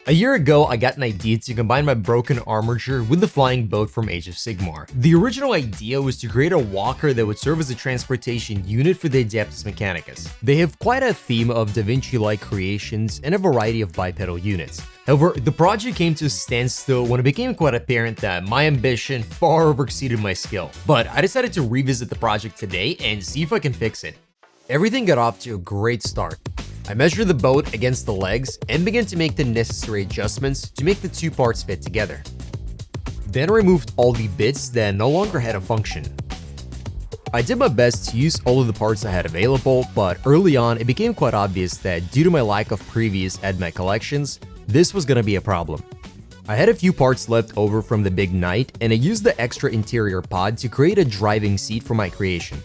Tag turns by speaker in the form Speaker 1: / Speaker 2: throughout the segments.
Speaker 1: A year ago, I got an idea to combine my broken armiger with the flying boat from Age of Sigmar. The original idea was to create a walker that would serve as a transportation unit for the Adeptus Mechanicus. They have quite a theme of Da Vinci-like creations and a variety of bipedal units. However, the project came to a standstill when it became quite apparent that my ambition far overexceeded my skill. But I decided to revisit the project today and see if I can fix it. Everything got off to a great start. I measured the boat against the legs and began to make the necessary adjustments to make the two parts fit together. Then I removed all the bits that no longer had a function. I did my best to use all of the parts I had available, but early on it became quite obvious that due to my lack of previous AdMech collections, this was gonna be a problem. I had a few parts left over from the big Knight, and I used the extra interior pod to create a driving seat for my creation.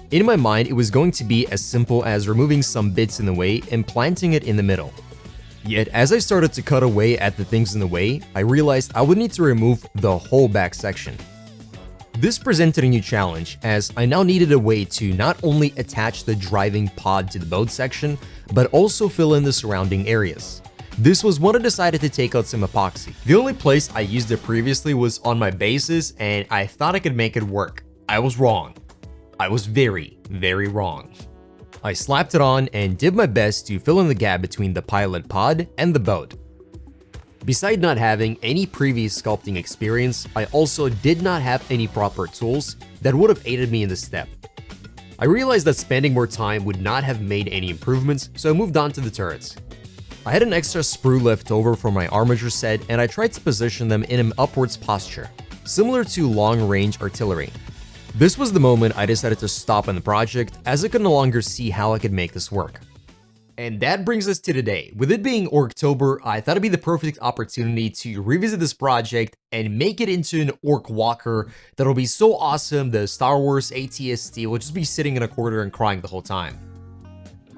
Speaker 1: In my mind, it was going to be as simple as removing some bits in the way and planting it in the middle. Yet, as I started to cut away at the things in the way, I realized I would need to remove the whole back section. This presented a new challenge, as I now needed a way to not only attach the driving pod to the boat section, but also fill in the surrounding areas. This was when I decided to take out some epoxy. The only place I used it previously was on my bases, and I thought I could make it work. I was wrong. I was very, very wrong. I slapped it on and did my best to fill in the gap between the pilot pod and the boat. Besides not having any previous sculpting experience, I also did not have any proper tools that would have aided me in this step. I realized that spending more time would not have made any improvements, so I moved on to the turrets. I had an extra sprue left over from my armiger set, and I tried to position them in an upwards posture, similar to long-range artillery. This was the moment I decided to stop on the project, as I could no longer see how I could make this work. And that brings us to today. With it being Orktober, I thought it'd be the perfect opportunity to revisit this project and make it into an Ork Walker that'll be so awesome the Star Wars AT-ST will just be sitting in a corner and crying the whole time.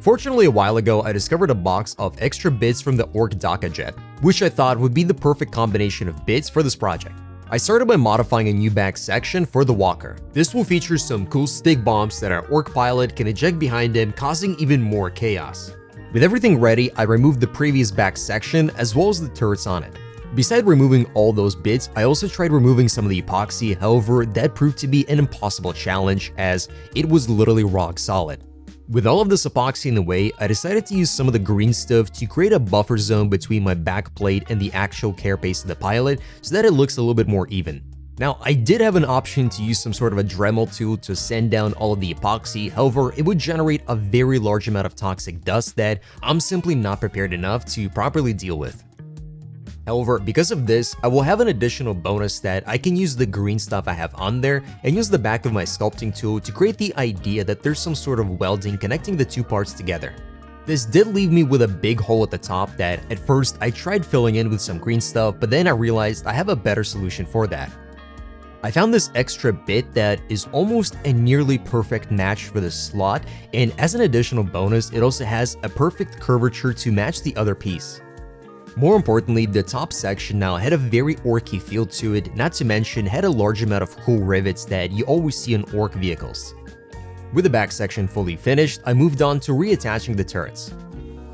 Speaker 1: Fortunately, a while ago, I discovered a box of extra bits from the Ork Dakka jet, which I thought would be the perfect combination of bits for this project. I started by modifying a new back section for the Walker. This will feature some cool stick bombs that our Ork pilot can eject behind him, causing even more chaos. With everything ready, I removed the previous back section as well as the turrets on it. Besides removing all those bits, I also tried removing some of the epoxy, however, that proved to be an impossible challenge as it was literally rock solid. With all of this epoxy in the way, I decided to use some of the green stuff to create a buffer zone between my back plate and the actual carapace of the pilot so that it looks a little bit more even. Now, I did have an option to use some sort of a Dremel tool to sand down all of the epoxy, however, it would generate a very large amount of toxic dust that I'm simply not prepared enough to properly deal with. However, because of this, I will have an additional bonus that I can use the green stuff I have on there and use the back of my sculpting tool to create the idea that there's some sort of welding connecting the two parts together. This did leave me with a big hole at the top that at first I tried filling in with some green stuff, but then I realized I have a better solution for that. I found this extra bit that is almost a nearly perfect match for the slot, and as an additional bonus, it also has a perfect curvature to match the other piece. More importantly, the top section now had a very orky feel to it, not to mention had a large amount of cool rivets that you always see in Ork vehicles. With the back section fully finished, I moved on to reattaching the turrets.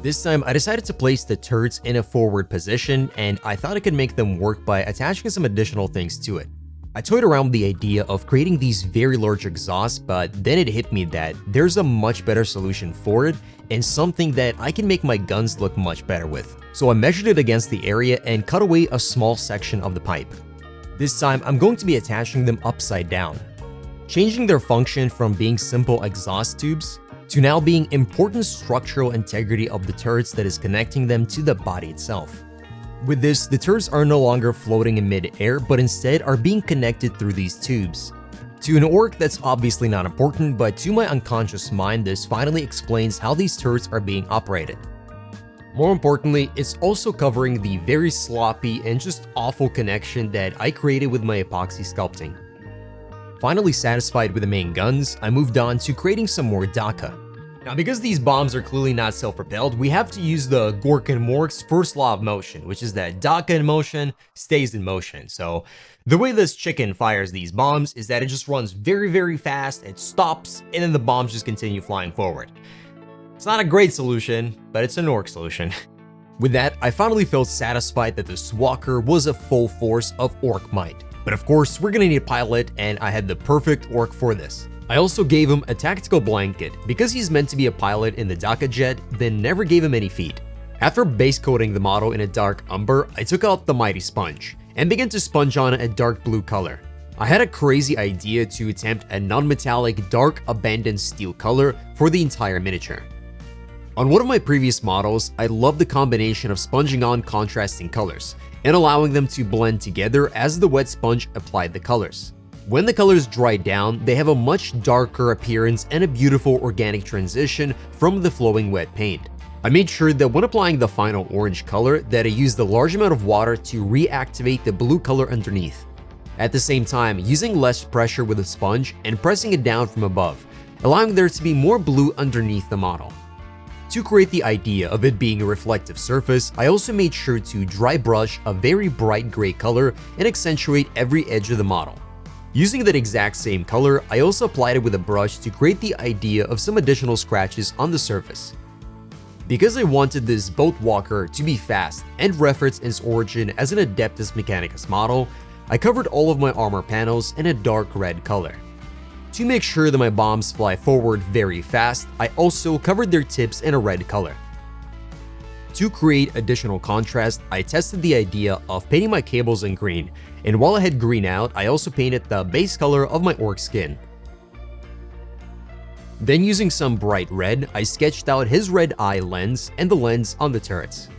Speaker 1: This time, I decided to place the turrets in a forward position, and I thought I could make them work by attaching some additional things to it. I toyed around with the idea of creating these very large exhausts, but then it hit me that there's a much better solution for it and something that I can make my guns look much better with. So I measured it against the area and cut away a small section of the pipe. This time, I'm going to be attaching them upside down, changing their function from being simple exhaust tubes to now being important structural integrity of the turrets that is connecting them to the body itself. With this, the turrets are no longer floating in mid-air, but instead are being connected through these tubes. To an Ork, that's obviously not important, but to my unconscious mind, this finally explains how these turrets are being operated. More importantly, it's also covering the very sloppy and just awful connection that I created with my epoxy sculpting. Finally satisfied with the main guns, I moved on to creating some more Dakka. Now, because these bombs are clearly not self-propelled, we have to use the Gork and Mork's first law of motion, which is that Dakka in motion stays in motion. So the way this chicken fires these bombs is that it just runs very, very fast, it stops, and then the bombs just continue flying forward. It's not a great solution, but it's an Ork solution. With that, I finally felt satisfied that this walker was a full force of orc might. But of course, we're gonna need a pilot, and I had the perfect orc for this. I also gave him a tactical blanket because he's meant to be a pilot in the Dakka jet, then never gave him any feet. After base coating the model in a dark umber, I took out the mighty sponge and began to sponge on a dark blue color. I had a crazy idea to attempt a non-metallic dark abandoned steel color for the entire miniature. On one of my previous models, I loved the combination of sponging on contrasting colors and allowing them to blend together as the wet sponge applied the colors. When the colors dry down, they have a much darker appearance and a beautiful organic transition from the flowing wet paint. I made sure that when applying the final orange color that I used a large amount of water to reactivate the blue color underneath. At the same time, using less pressure with the sponge and pressing it down from above, allowing there to be more blue underneath the model. To create the idea of it being a reflective surface, I also made sure to dry brush a very bright gray color and accentuate every edge of the model. Using that exact same color, I also applied it with a brush to create the idea of some additional scratches on the surface. Because I wanted this boat walker to be fast and reference its origin as an Adeptus Mechanicus model, I covered all of my armor panels in a dark red color. To make sure that my bombs fly forward very fast, I also covered their tips in a red color. To create additional contrast, I tested the idea of painting my cables in green, and while I had green out, I also painted the base color of my orc skin. Then using some bright red, I sketched out his red eye lens and the lens on the turrets.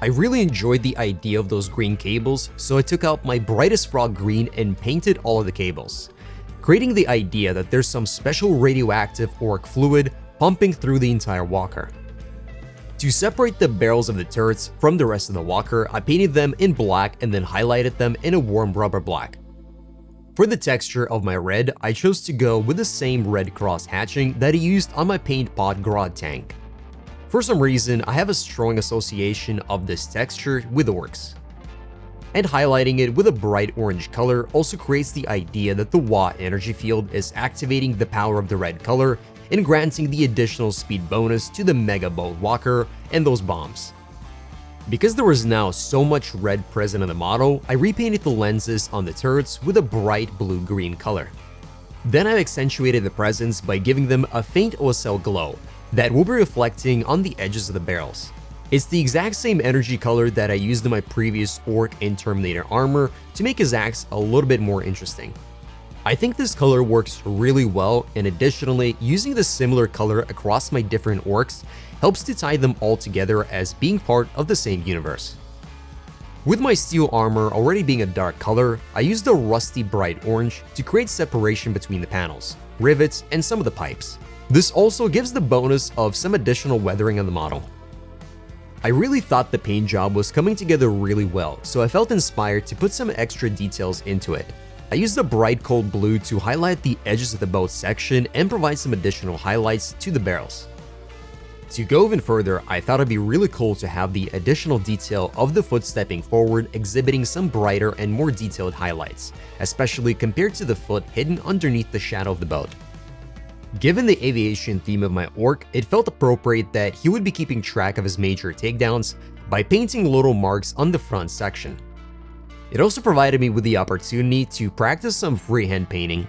Speaker 1: I really enjoyed the idea of those green cables, so I took out my brightest frog green and painted all of the cables, creating the idea that there's some special radioactive orc fluid pumping through the entire walker. To separate the barrels of the turrets from the rest of the walker, I painted them in black and then highlighted them in a warm rubber black. For the texture of my red, I chose to go with the same red cross hatching that I used on my paint pot Grod tank. For some reason, I have a strong association of this texture with orcs. And highlighting it with a bright orange color also creates the idea that the Wa energy field is activating the power of the red color and granting the additional speed bonus to the Mega Boat Walker and those bombs. Because there was now so much red present in the model, I repainted the lenses on the turrets with a bright blue-green color. Then I accentuated the presence by giving them a faint OSL glow that will be reflecting on the edges of the barrels. It's the exact same energy color that I used in my previous Orc and Terminator armor to make his axe a little bit more interesting. I think this color works really well, and additionally, using the similar color across my different orcs helps to tie them all together as being part of the same universe. With my steel armor already being a dark color, I used a rusty bright orange to create separation between the panels, rivets, and some of the pipes. This also gives the bonus of some additional weathering on the model. I really thought the paint job was coming together really well, so I felt inspired to put some extra details into it. I used a bright cold blue to highlight the edges of the boat section and provide some additional highlights to the barrels. To go even further, I thought it'd be really cool to have the additional detail of the foot stepping forward exhibiting some brighter and more detailed highlights, especially compared to the foot hidden underneath the shadow of the boat. Given the aviation theme of my orc, it felt appropriate that he would be keeping track of his major takedowns by painting little marks on the front section. It also provided me with the opportunity to practice some freehand painting.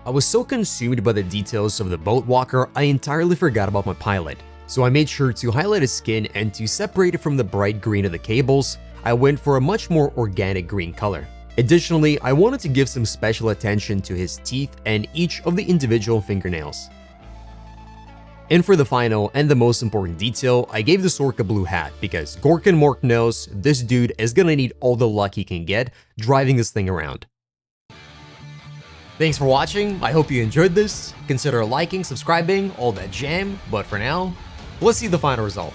Speaker 1: I was so consumed by the details of the boat walker, I entirely forgot about my pilot, so I made sure to highlight his skin, and to separate it from the bright green of the cables, I went for a much more organic green color. Additionally, I wanted to give some special attention to his teeth and each of the individual fingernails. And for the final and the most important detail, I gave this orc a blue hat because Gorkin Mork knows this dude is gonna need all the luck he can get driving this thing around. Thanks for watching, I hope you enjoyed this. Consider liking, subscribing, all that jam, but for now, let's see the final result.